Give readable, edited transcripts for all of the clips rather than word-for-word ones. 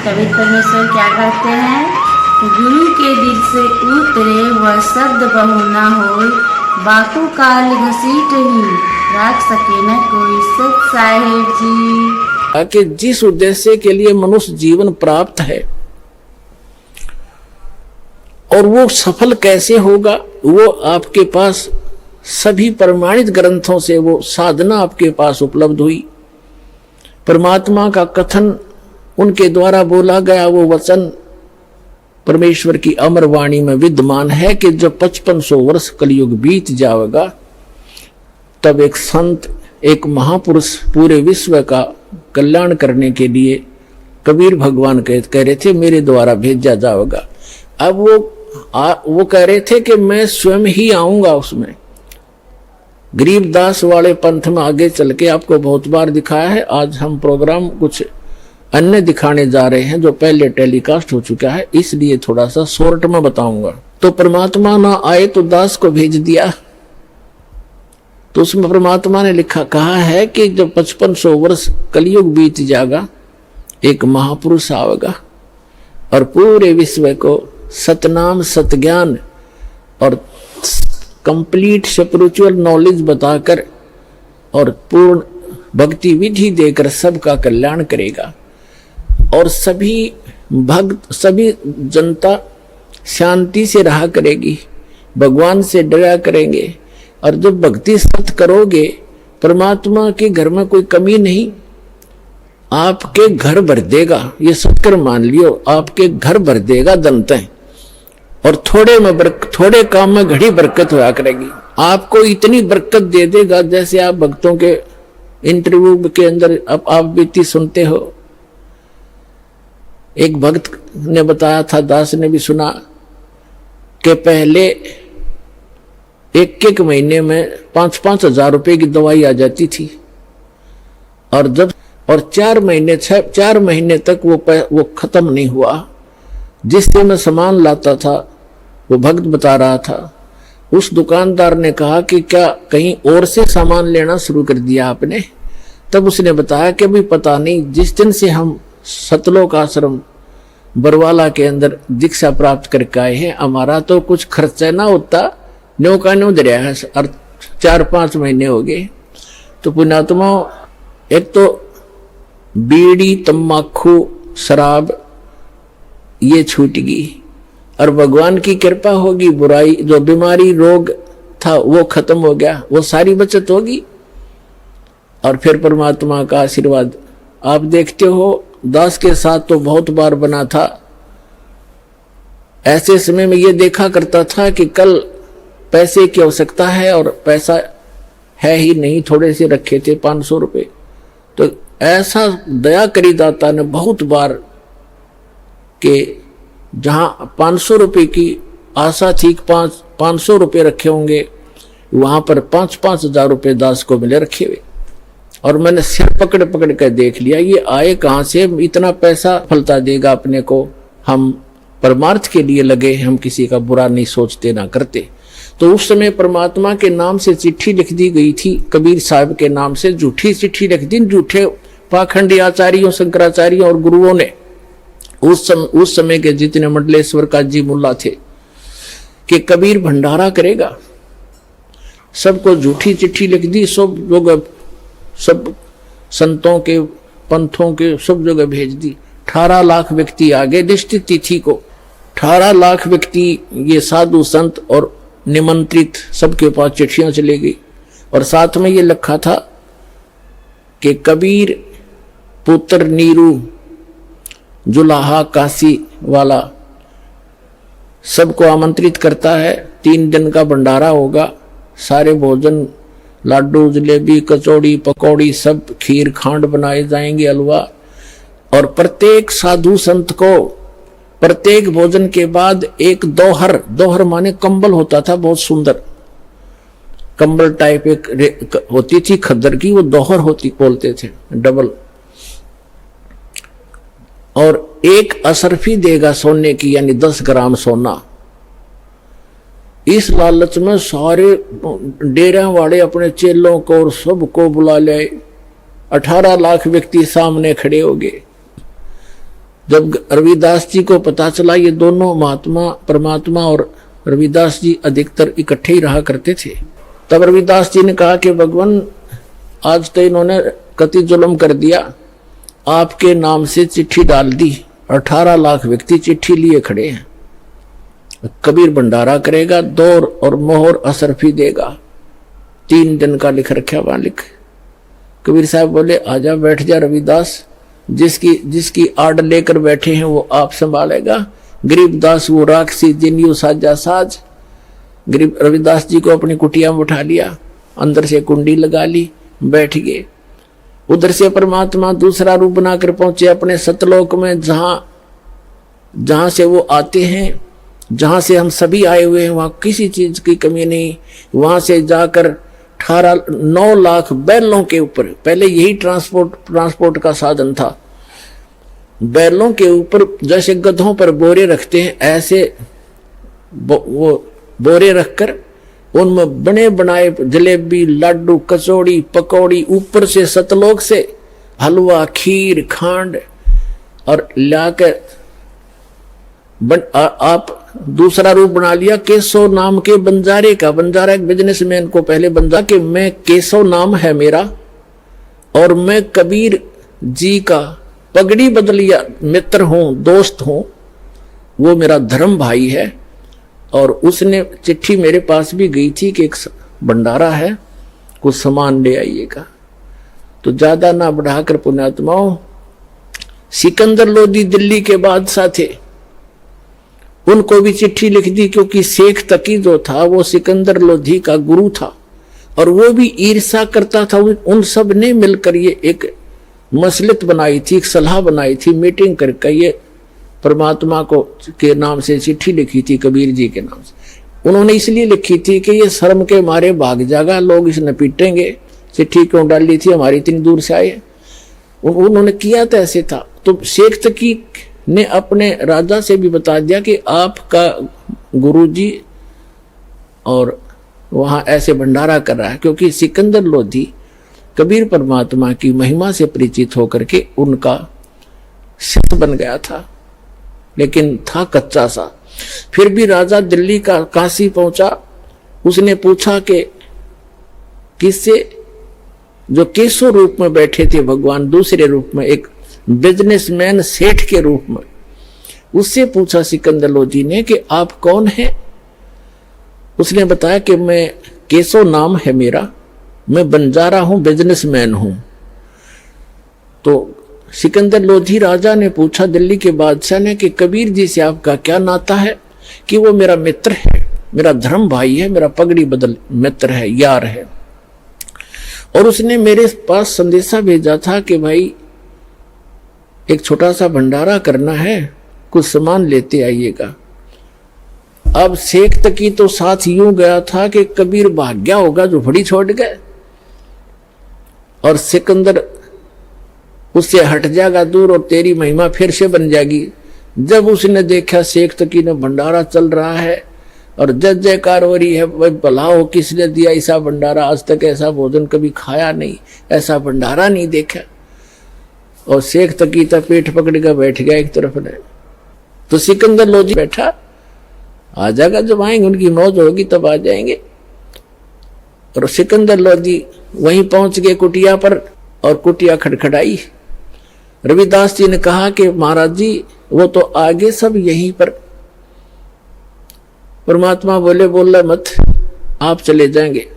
कबीर परमेश्वर क्या कहते हैं, गुरु के दिल से उतरे वह शब्द बहु ना होय, बाकू काल घसीट ही राख सके न कोई। सत साहेब जी कि जिस उद्देश्य के लिए मनुष्य जीवन प्राप्त है और वो सफल कैसे होगा, वो आपके पास सभी प्रमाणित ग्रंथों से वो साधना आपके पास उपलब्ध हुई। परमात्मा का कथन उनके द्वारा बोला गया वो वचन परमेश्वर की अमर वाणी में विद्यमान है कि जब 5500 वर्ष कलयुग बीत जाएगा तब एक संत, एक महापुरुष पूरे विश्व का कल्याण करने के लिए कबीर भगवान कह रहे थे मेरे द्वारा भेजा जाएगा। अब वो कह रहे थे कि मैं स्वयं ही आऊंगा उसमें। गरीबदास वाले पंथ में आगे चल के आपको बहुत बार दिखाया है। आज हम प्रोग्राम कुछ अन्य दिखाने जा रहे हैं जो पहले टेलीकास्ट हो चुका है, इसलिए थोड़ा सा शॉर्ट में बताऊंगा। तो परमात्मा ना आए तो दास को भेज दिया, तो उसमें परमात्मा ने कहा है कि जब 5500 वर्ष कलयुग बीत जाएगा एक महापुरुष आवेगा और पूरे विश्व को सतनाम सतज्ञान और कंप्लीट स्पिरिचुअल नॉलेज बताकर और पूर्ण भक्ति विधि देकर सबका कल्याण करेगा और सभी भक्त, सभी जनता शांति से रहा करेगी, भगवान से डरा करेंगे। और जब भक्ति सत करोगे परमात्मा के घर में कोई कमी नहीं, आपके घर भर देगा। ये सत्कर मान लियो, आपके घर भर देगा दंतें और थोड़े काम में घड़ी बरकत हुआ करेगी। आपको इतनी बरकत दे देगा जैसे आप भक्तों के इंटरव्यू के अंदर आप बीती सुनते हो। एक भक्त ने बताया था, दास ने भी सुना कि पहले एक महीने में 5-5 हजार रुपए की दवाई आ जाती थी और 4 महीने तक वो खत्म नहीं हुआ। जिससे मैं सामान लाता था वो भक्त बता रहा था, उस दुकानदार ने कहा कि क्या कहीं और से सामान लेना शुरू कर दिया आपने? तब उसने बताया कि अभी पता नहीं, जिस दिन से हम सतलोक आश्रम बरवाला के अंदर दीक्षा प्राप्त करके आए हैं हमारा तो कुछ खर्चा ना होता, न्यो का न्यो दरिया है और 4-5 महीने हो गए। तो पुण्यात्मा, एक तो बीड़ी तम्बाकू शराब ये छूट गई और भगवान की कृपा होगी, बुराई जो बीमारी रोग था वो खत्म हो गया, वो सारी बचत होगी और फिर परमात्मा का आशीर्वाद। आप देखते हो दास के साथ तो बहुत बार बना था। ऐसे समय में ये देखा करता था कि कल पैसे की आवश्यकता है और पैसा है ही नहीं, थोड़े से रखे थे 500 रुपए। तो ऐसा दया करी दाता ने बहुत बार कि जहां 500 रुपए की आशा थी, 500 रुपए रखे होंगे, वहां पर 5-5 हजार रुपए दास को मिले रखे हुए। और मैंने सिर पकड़ पकड़ कर देख लिया ये आए कहां से, इतना पैसा फलता देगा अपने को। हम परमार्थ के लिए लगे, हम किसी का बुरा नहीं सोचते ना करते। तो उस समय परमात्मा के नाम से चिट्ठी लिख दी गई थी, कबीर साहब के नाम से झूठी चिट्ठी लिख दी, झूठे पाखंडी आचार्यों, शंकराचार्यों और गुरुओं ने। उस समय के जितने मंडलेश्वर काजी मुल्ला थे कि कबीर भंडारा करेगा, सबको झूठी चिट्ठी लिख दी। सब लोग, सब संतों के पंथों के सब जगह भेज दी। 18 लाख व्यक्ति आ गए निश्चित तिथि को। 18 लाख व्यक्ति, ये साधु संत और निमंत्रित, सबके पास चिट्ठियां चली गई और साथ में ये लिखा था कि कबीर पुत्र नीरू जुलाहा काशी वाला सबको आमंत्रित करता है। 3 दिन का भंडारा होगा, सारे भोजन, लाडू, जलेबी, कचौड़ी, पकौड़ी, सब खीर खांड बनाए जाएंगे, हलवा। और प्रत्येक साधु संत को प्रत्येक भोजन के बाद एक दोहर माने कंबल होता था, बहुत सुंदर कंबल टाइप एक होती थी खद्दर की, वो दोहर होती बोलते थे, डबल। और एक असरफी देगा सोने की, यानी 10 ग्राम सोना। इस लालच में सारे डेरा वाले अपने चेलों को और सबको बुला ले। 18 लाख व्यक्ति सामने खड़े हो गए। जब रविदास जी को पता चला ये दोनों महात्मा परमात्मा और रविदास जी अधिकतर इकट्ठे ही रहा करते थे, तब रविदास जी ने कहा कि भगवान आज तो इन्होंने कति जुल्म कर दिया, आपके नाम से चिट्ठी डाल दी, 18 लाख व्यक्ति चिट्ठी लिए खड़े हैं, कबीर भंडारा करेगा, दौर और मोहर असरफी देगा, 3 दिन का लिख रखा मालिक। कबीर साहब बोले आजा बैठ जा रविदास, जिसकी आड़ लेकर बैठे हैं वो आप संभालेगा, गरीबदास वो राक्षसी जिन्यू साजा साज। गरीब रविदास जी को अपनी कुटिया में उठा लिया, अंदर से कुंडी लगा ली, बैठ गए। उधर से परमात्मा दूसरा रूप बनाकर पहुंचे अपने सतलोक में, जहां से वो आते हैं, जहां से हम सभी आए हुए हैं, वहां किसी चीज की कमी नहीं। वहां से जाकर 9 लाख बैलों के ऊपर, पहले यही ट्रांसपोर्ट का साधन था, बैलों के ऊपर जैसे गधों पर बोरे रखते हैं ऐसे वो बोरे रखकर उनमें बने बनाए जलेबी, लड्डू, कचौड़ी, पकौड़ी, ऊपर से सतलोक से हलवा, खीर, खांड और लाकर आप दूसरा रूप बना लिया केशव नाम के बंजारे का। बंजारा एक बिजनेसमैन को पहले बंजा कि मैं केशव नाम है मेरा और मैं कबीर जी का पगड़ी बदलिया मित्र हूं, दोस्त हूं, वो मेरा धर्म भाई है। और उसने चिट्ठी मेरे पास भी गई थी कि एक भंडारा है, कुछ सामान ले आइएगा। तो ज्यादा ना बढ़ाकर पुण्यात्माओं, सिकंदर लोधी दिल्ली के बादशाह थे, उनको भी चिट्ठी लिख दी, क्योंकि शेख तकी जो था वो सिकंदर लोधी का गुरु था और वो भी ईर्ष्या करता था। उन सब ने मिलकर ये एक मसलत बनाई थी, एक सलाह बनाई थी, मीटिंग करके ये परमात्मा को के नाम से चिट्ठी लिखी थी, कबीर जी के नाम से। उन्होंने इसलिए लिखी थी कि ये शर्म के मारे भाग जाएगा, लोग इसने पीटेंगे, चिट्ठी क्यों डाली थी, हमारी इतनी दूर से आए। उन्होंने किया तो ऐसे था। तो शेख तकी ने अपने राजा से भी बता दिया कि आपका गुरुजी और वहां ऐसे भंडारा कर रहा है, क्योंकि सिकंदर लोधी कबीर परमात्मा की महिमा से परिचित होकर के उनका शिष्य बन गया था, लेकिन था कच्चा सा। फिर भी राजा दिल्ली का काशी पहुंचा, उसने पूछा कि किससे, जो केशव रूप में बैठे थे भगवान, दूसरे रूप में एक बिजनेसमैन सेठ के रूप में, उससे पूछा सिकंदर लोधी ने कि आप कौन हैं। उसने बताया कि मैं केशव नाम है मेरा, मैं बंजारा हूं, बिजनेसमैन हूं। तो सिकंदर लोधी राजा ने पूछा दिल्ली के बादशाह ने कि कबीर जी से आपका क्या नाता है। कि वो मेरा मित्र है, मेरा धर्म भाई है, मेरा पगड़ी बदल मित्र है, यार है। और उसने मेरे पास संदेशा भेजा था कि भाई एक छोटा सा भंडारा करना है, कुछ सामान लेते आइएगा। अब शेख तकी तो साथ यूं गया था कि कबीर भाग गया होगा, जो फड़ी छोड़ गए, और सिकंदर उससे हट जाएगा दूर और तेरी महिमा फिर से बन जाएगी। जब उसने देखा शेख तकी ने भंडारा चल रहा है और जय जयकार हो रही है, भाई भला हो किसने दिया ऐसा भंडारा, आज तक ऐसा भोजन कभी खाया नहीं, ऐसा भंडारा नहीं देखा। और शेख तकी तो पेट पकड़ कर बैठ गया एक तरफ ने। तो सिकंदर लोधी बैठा, आ जाएगा जब आएंगे, उनकी मौज होगी तब आ जाएंगे। और सिकंदर लोधी वहीं पहुंच गए कुटिया पर, और कुटिया खड़खड़ाई। रविदास जी ने कहा कि महाराज जी वो तो आगे सब यहीं पर। परमात्मा बोले बोला मत, आप चले जाएंगे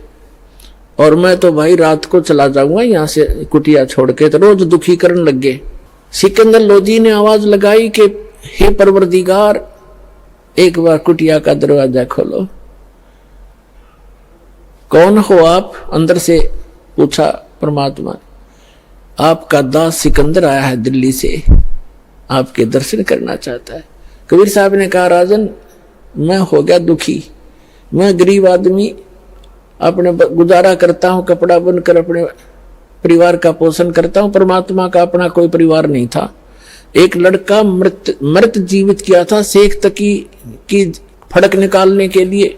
और मैं तो भाई रात को चला जाऊंगा यहाँ से कुटिया छोड़ के। तो रोज दुखी करने लग गए। सिकंदर लोधी ने आवाज लगाई कि हे परवरदिगार, एक बार कुटिया का दरवाजा खोलो। कौन हो आप? अंदर से पूछा परमात्मा। आपका दास सिकंदर आया है दिल्ली से, आपके दर्शन करना चाहता है। कबीर साहब ने कहा राजन, मैं हो गया दुखी, मैं गरीब आदमी, अपने गुजारा करता हूं, कपड़ा बुनकर अपने परिवार का पोषण करता हूं। परमात्मा का अपना कोई परिवार नहीं था। एक लड़का मृत जीवित किया था शेख तकी की फड़क निकालने के लिए,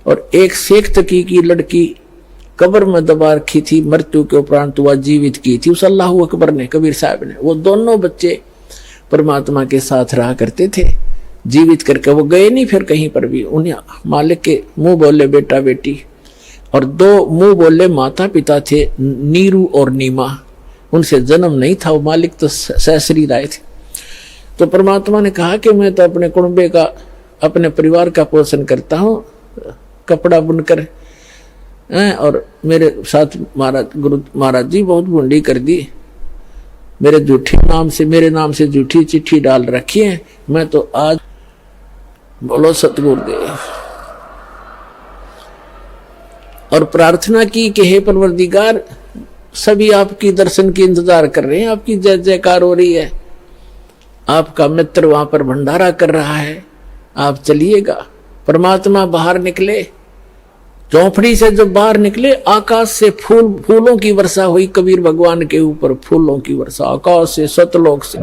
और एक शेख तकी की लड़की कब्र में दबा रखी थी, मृत्यु के उपरांत वह जीवित की थी उस अल्लाह अकबर ने, कबीर साहब ने। वो दोनों बच्चे परमात्मा के साथ रहा करते थे, जीवित करके वो गए नहीं फिर कहीं पर भी। उन्हें मालिक के मुंह बोले बेटा बेटी, और 2 मुंह बोले माता पिता थे, नीरू और नीमा, उनसे जन्म नहीं था, वो मालिक तो सहसरी राय थे। तो परमात्मा ने कहा कि मैं तो अपने कुटुंबे का, अपने परिवार का पोषण करता हूँ कपड़ा बुनकर, और मेरे साथ महाराज गुरु महाराज जी बहुत बूंदी कर दी, मेरे नाम से झूठी चिट्ठी डाल रखी है। मैं तो आज बोलो सतगुरुदेव, और प्रार्थना की कि हे परवरदिगार, सभी आपकी दर्शन की इंतजार कर रहे हैं, आपकी जय जयकार हो रही है, आपका मित्र वहां पर भंडारा कर रहा है, आप चलिएगा। परमात्मा बाहर निकले, चौपड़ी से जब बाहर निकले, आकाश से फूलों की वर्षा हुई। कबीर भगवान के ऊपर फूलों की वर्षा, आकाश से, सतलोक से।